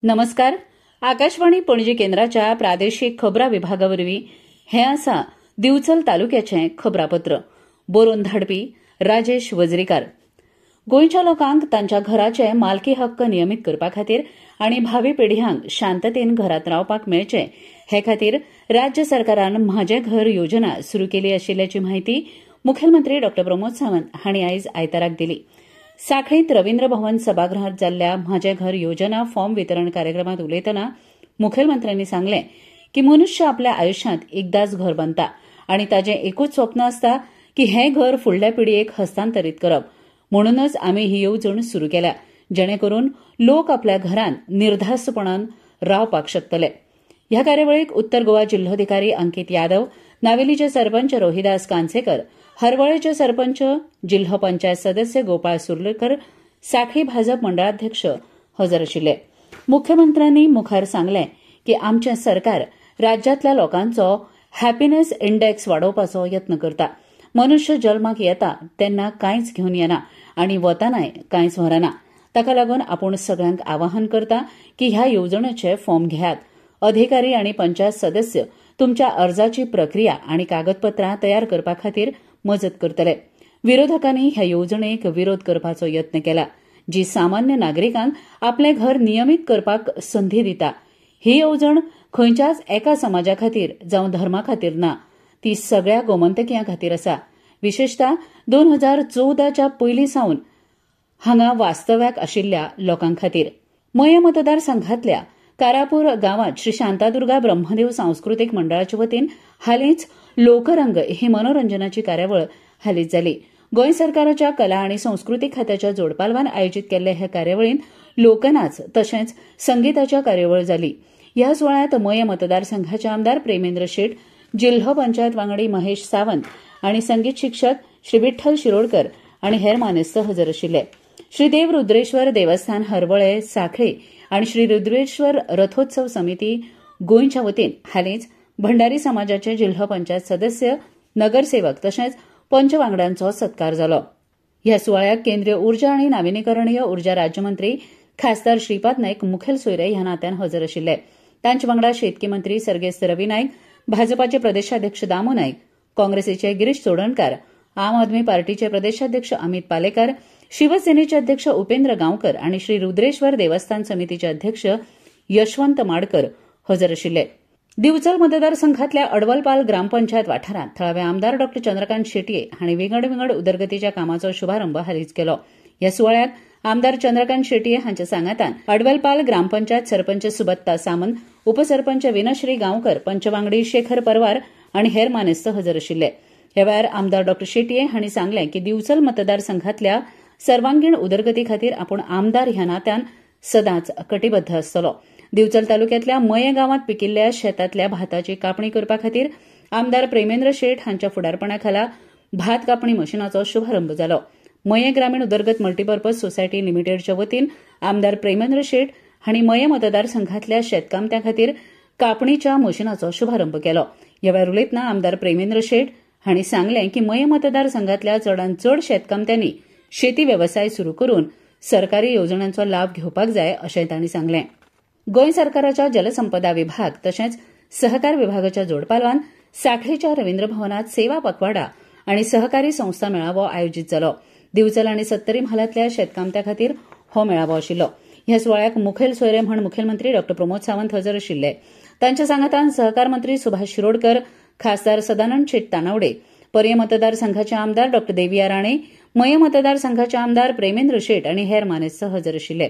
नमस्कार. आकाशवाणी पणजी केंद्राच्या प्रादेशीक खबरां विभागावरवीं हें आसा दिवचल तालुक्याचें खबरापत्र. बरोवन धाडपी राजेश वजरीकार. गोंयच्या लोकांक तांच्या घराचे मालकी हक्क नियमीत करपा खातीर आनी भावी पिढ्यांक शांततेन घरांत रावपाक मेळचे हे खातीर राज्य सरकारान म्हाजें घर योजना सुरू केली आशिल्ल्याची म्हायती मुखेलमंत्री डॉ प्रमोद सावंत हांणी आयज आयताराक दिली. सांखळीत रवींद्र भवन सभागृहात जाल्ल्या म्हाजें घर योजना फॉर्म वितरण कार्यक्रमात उलयतना मुखेलमंत्र्यांनी सांगलें की मनुष्य आपल्या आयुश्यांत एकदांच घर बांदता आनी ताचें एकूच स्वप्न आसता की हें घर फुडल्या पिळगेक हस्तांतरीत करप. म्हणूनच आमी ही येवजण सुरू केल्या जेणे करून लोक आपल्या घरांत निर्धास्तपणान रावपाक शकतले. ह्या कार्यावळीक उत्तर गोवा जिल्लोधिकारी अंकीत यादव, नावेलीचे सरपंच रोहिदास कांसेकर, हरवळेचे सरपंच, जिल्हो पंचायत सदस्य गोपाळ सुर्लेकर, सांखळी भाजप मंडळाध्यक्ष हजर आशिल्ले. मुख्यमंत्र्यांनी मुखार सांगलें की आमचें सरकार राज्यांतल्या लोकांचो हॅपीनेस इंडेक्स वाडोवपाचो यत्न करता. मनुष्य जल्माक येता तेन्ना कांयच घेवन येना आनी वतानाय कांयच व्हरना. ताका लागून आपूण सगळ्यांक आवाहन करता की ह्या येवजणेचे फॉर्म घेयात. अधिकारी आनी पंचायत सदस्य तुमच्या अर्जाची प्रक्रिया आनी कागदपत्रां तयार करपा खातीर मजत करतले. विरोधकांनी ह्या येवजणेक विरोध करपाचो यत्न केला, जी सामान्य नागरिकांक आपलें घर नियमीत करपाक संधी दिता. ही येवजण खंयच्याच एका समाजा खातीर जावं धर्मा खातीर ना, ती सगळ्या गोमंतकियां खातीर आसा. विशेषतः 2014च्या पयलीं सावन हांगा वास्तव्याक आशिल्ल्या लोकां खातीर. मय मतदारसंघातल्या कारापूर गांवांत श्री शांतादुर्गा ब्रह्मदेव सांस्कृतीक मंडळाचे वतीन हालींच लोकरंग ही मनोरंजनाची कार्यावळ हालींच जाली. गोंय सरकाराच्या कला आनी संस्कृती खात्याच्या जोडपालवान आयोजीत केल्ले हे कार्यावळींत लोकनाच तशेंच संगीताच्या कार्यावळ जाली. ह्या सुवाळ्यांत मय मतदारसंघाचे आमदार प्रेमेंद्र शेट, जिल्हो पंचायत वांगडी महेश सावंत आनी संगीत शिक्षक श्री विठ्ठल शिरोडकर आनी हेर मानेस्त हजर आशिल्ले. श्री देव रुद्रेश्वर देवस्थान हरवळे, सांखळी आनी श्री रुद्रेश्वर रथोत्सव समिती गोंयच्या वतीन हालींच भंडारी समाजाचे जिल्हो पंचायत सदस्य, नगरसेवक तशेंच पंच वांगड्यांचो सत्कार जालो. ह्या सुवाळ्याक केंद्रीय उर्जा आनी नाविनीकरणीय उर्जा राज्यमंत्री खासदार श्रीपाद नायक मुखेल सोयरे ह्या नात्यान हजर आशिल्ले. तांचे वांगडा शेतकी मंत्री सर्गेस्त रवी नायक, भाजपाचे प्रदेशाध्यक्ष दामू नायक, काँग्रेसीचे गिरीश चोडणकार, आम आदमी पार्टीचे प्रदेशाध्यक्ष अमित पालेकार, शिवसेनेचे अध्यक्ष उपेंद्र गांवकर आनी श्री रुद्रेश्वर देवस्थान समितीचे अध्यक्ष यशवंत माडकर हजर आशिल्ले. दिवचल मतदारसंघातल्या अडवलपाल ग्रामपंचायत वाठारांत थळावे आमदार डॉ चंद्रकांत शेटये हांणी विंगड उदरगतीच्या कामाचो शुभारंभ हालींच केलो. ह्या सुवाळ्याक आमदार चंद्रकांत शेटये हांच्या सांगातान अडवलपाल ग्रामपंचायत सरपंच सुबत्ता सामंत, उपसरपंच विनश्री गांवकर, पंच वांगडी शेखर परवार आनी हेर मानेस्त हजर आशिल्ले. ह्या वेळार आमदार डॉ शेटये हांणी सांगलें की दिवचल मतदारसंघातल्या सर्वांगीण उदरगती खातीर आपूण आमदार ह्या नात्यान सदांच कटिबद्ध आसतलो. दिवचल तालुक्यांतल्या मये गांवांत पिकिल्ल्या शेतांतल्या भाताची कापणी करपा खातीर आमदार प्रेमेंद्र शेट हांच्या फुडारपणा खाला भात कापणी मशिनाचो शुभारंभ जालो. मये ग्रामीण उदरगत मल्टीपर्पज सोसायटी लिमिटेडच्या वतीन आमदार प्रेमेंद्र शेट हांणी मये मतदारसंघातल्या शेतकामत्यां खातीर कापणीच्या मशिनाचो शुभारंभ केलो. ह्या वेळार उलयतना आमदार प्रेमेंद्र शेट हांणी सांगलें की मये मतदारसंघातल्या चडांत चड शेतकामत्यांनी शेती वेवसाय सुरू करून सरकारी येवजण्यांचो लाभ घेवपाक जाय अशेंय तांणी सांगलें. गोंय सरकाराच्या जलसंपदा विभाग तशेंच सहकार विभागाच्या जोडपालवान सांखळीच्या रवींद्र भवनात सेवा पखवाडा आनी सहकारी संस्था मेळावो आयोजीत जालो. दिवचल आनी सत्तरी म्हालांतल्या शेतकामत्यां खातीर हो मेळावो आशिल्लो. ह्या सुवाळ्याक मुखेल सोयरे म्हण मुखेलमंत्री डॉ प्रमोद सावंत हजर आशिल्ले. तांच्या सांगातान सहकार मंत्री सुभाष शिरोडकर, खासदार सदानंद शेट तानावडे, पर्य मतदारसंघाचे आमदार डॉ देविया राणे, मय मतदारसंघाचे आमदार प्रेमेंद्र शेट आनी हेर मानेस्त हजर आशिल्ले.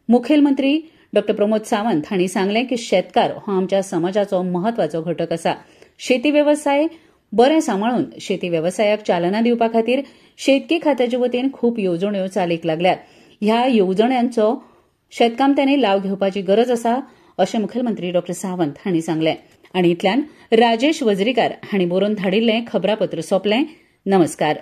मुखेलमंत्री डॉ प्रमोद सावंत हांणी सांगलें की शेतकार हो आमच्या समाजाचो महत्वाचो घटक आसा. शेती वेवसाय बरें सांबाळून शेती वेवसायाक चालना दिवपा खातीर शेतकी खात्याचे वतीन खूब येवजण्यो चालीक लागल्यात. ह्या येवजण्यांचो शेतकामत्यांनी लाव घेवपाची गरज आसा अशें मुखेलमंत्री डॉ सावंत हांणी सांगलें. आनी इतल्यान राजेश वजरीकार हांणी बरोवन धाडिल्लें खबरापत्र सोंपलें. नमस्कार.